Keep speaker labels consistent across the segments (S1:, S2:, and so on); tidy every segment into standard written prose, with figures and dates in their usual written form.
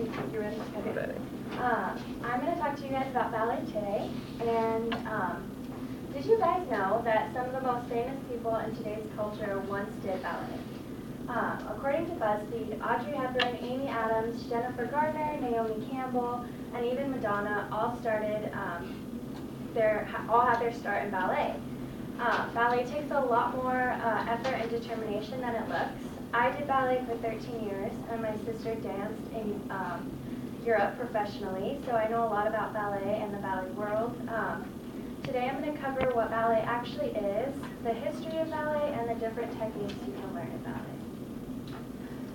S1: You ready? Okay.
S2: Ready.
S1: I'm going to talk to you guys about ballet today. And did you guys know that some of the most famous people in today's culture once did ballet? According to BuzzFeed, Audrey Hepburn, Amy Adams, Jennifer Garner, Naomi Campbell, and even Madonna all had their start in ballet. Ballet takes a lot more effort and determination than it looks. I did ballet for 13 years, and my sister danced in Europe professionally, so I know a lot about ballet and the ballet world. Today I'm going to cover what ballet actually is, the history of ballet, and the different techniques you can learn in ballet.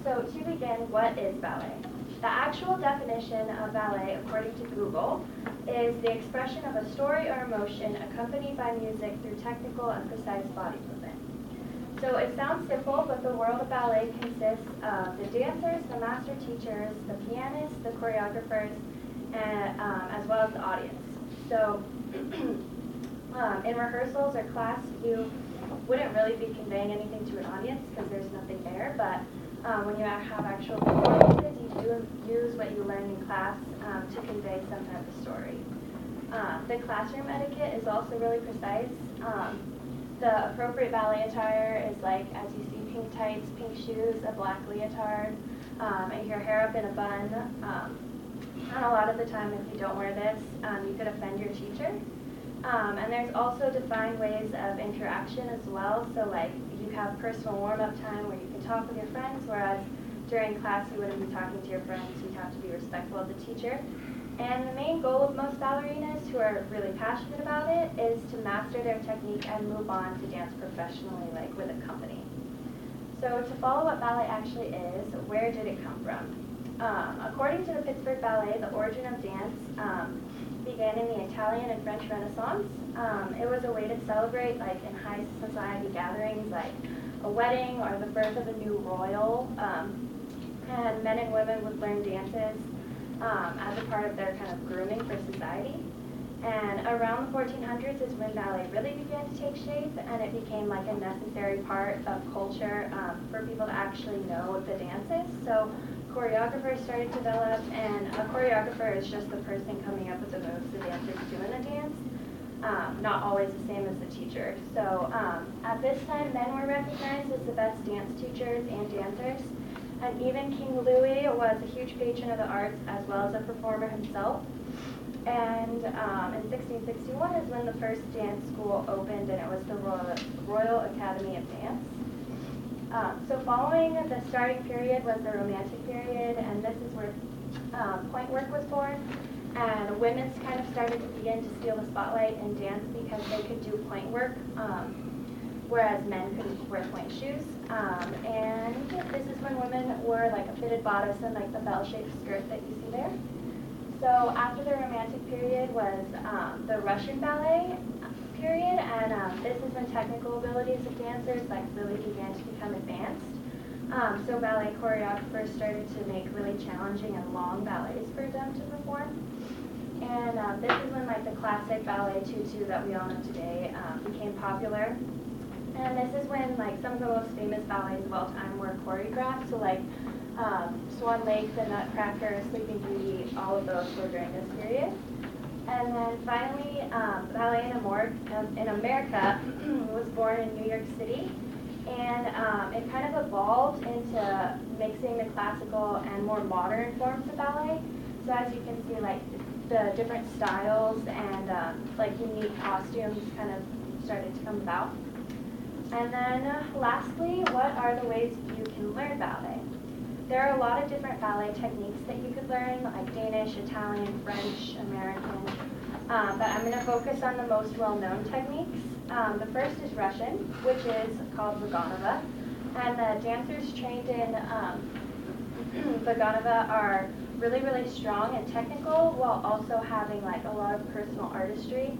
S1: So to begin, what is ballet? The actual definition of ballet, according to Google, is the expression of a story or emotion accompanied by music through technical and precise body movement. So it sounds simple, but the world of ballet consists of the dancers, the master teachers, the pianists, the choreographers, and as well as the audience. So in rehearsals or class, you wouldn't really be conveying anything to an audience because there's nothing there, but when you have actual performances, you do use what you learn in class to convey some type of story. The classroom etiquette is also really precise. The appropriate ballet attire is like, as you see, pink tights, pink shoes, a black leotard, and your hair up in a bun. And a lot of the time, if you don't wear this, you could offend your teacher. And there's also defined ways of interaction as well. So like you have personal warm-up time where you can talk with your friends, whereas during class you wouldn't be talking to your friends. You'd have to be respectful of the teacher. And the main goal of most ballerinas who are really passionate about it is to master their technique and move on to dance professionally, like with a company. So to follow what ballet actually is, where did it come from? According to the Pittsburgh Ballet, the origin of dance began in the Italian and French Renaissance. It was a way to celebrate, like in high society gatherings, like a wedding or the birth of a new royal. And men and women would learn dances as a part of their kind of grooming for society. And around the 1400s is when ballet really began to take shape, and it became like a necessary part of culture for people to actually know the dances. So choreographers started to develop, and a choreographer is just the person coming up with the moves the dancers do in a dance, not always the same as the teacher. So at this time, men were recognized as the best dance teachers and dancers, and even King Louis was a huge patron of the arts as well as a performer himself. And in 1661 is when the first dance school opened, and it was the Royal Academy of Dance. So following the starting period was the Romantic period, and this is where point work was born. And women kind of started to begin to steal the spotlight in dance because they could do point work, whereas men couldn't wear point shoes. And this is when women wore like a fitted bodice and like the bell-shaped skirt that you see there. So after the Romantic period was the Russian ballet period, and this is when technical abilities of dancers like really began to become advanced. So ballet choreographers started to make really challenging and long ballets for them to perform. And this is when like the classic ballet tutu that we all know today became popular. And this is when like some of the most famous ballets of all time were choreographed. So like Swan Lake, The Nutcracker, Sleeping Beauty, all of those were during this period. And then finally, ballet in America was born in New York City, and it kind of evolved into mixing the classical and more modern forms of ballet. So as you can see, like the different styles and like unique costumes kind of started to come about. And then lastly, what are the ways you can learn ballet? There are a lot of different ballet techniques that you could learn, like Danish, Italian, French, American, but I'm going to focus on the most well-known techniques. The first is Russian, which is called Vaganova, and the dancers trained in Vaganova are really, really strong and technical while also having like a lot of personal artistry.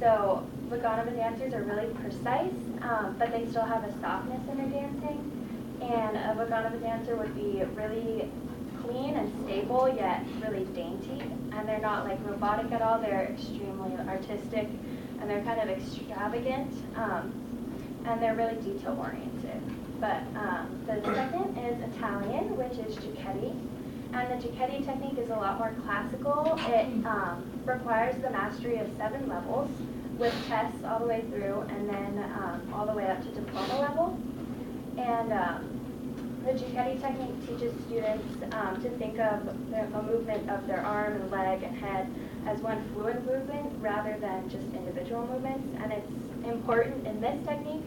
S1: So Vaganova dancers are really precise, but they still have a softness in their dancing. And a Vaganova dancer would be really clean and stable, yet really dainty. And they're not like robotic at all. They're extremely artistic, and they're kind of extravagant, and they're really detail oriented. But the second is Italian, which is Giucchetti. And the Giacchetti technique is a lot more classical. It requires the mastery of 7 levels with tests all the way through, and then all the way up to diploma level. And the Giacchetti technique teaches students to think of a movement of their arm and leg and head as one fluid movement rather than just individual movements. And it's important in this technique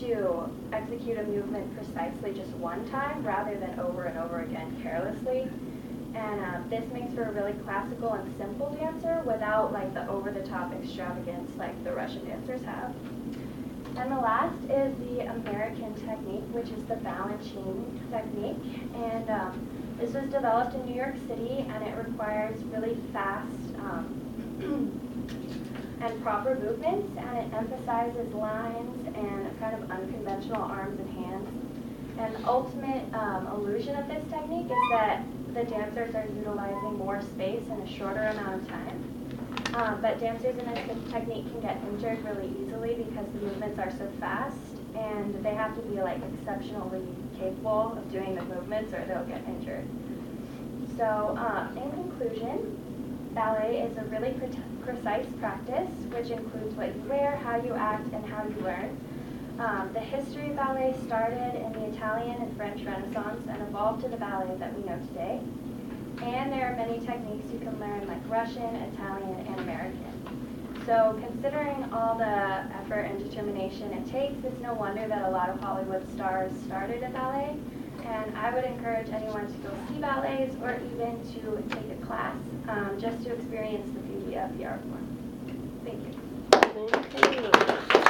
S1: to execute a movement precisely just one time rather than over and over again carelessly. And this makes for a really classical and simple dancer without like the over-the-top extravagance like the Russian dancers have. And the last is the American technique, which is the Balanchine technique. And this was developed in New York City, and it requires really fast and proper movements, and it emphasizes lines and kind of unconventional arms and hands. And the ultimate illusion of this technique is that the dancers are utilizing more space in a shorter amount of time. But dancers in this technique can get injured really easily because the movements are so fast, and they have to be like exceptionally capable of doing the movements or they'll get injured. So in conclusion, ballet is a really precise practice, which includes what you wear, how you act, and how you learn. The history of ballet started in the Italian and French Renaissance and evolved to the ballet that we know today. And there are many techniques you can learn like Russian, Italian, and American. So considering all the effort and determination it takes, it's no wonder that a lot of Hollywood stars started at ballet. And I would encourage anyone to go see ballets or even to take a class just to experience the beauty of the art form. Thank you.
S2: Thank you.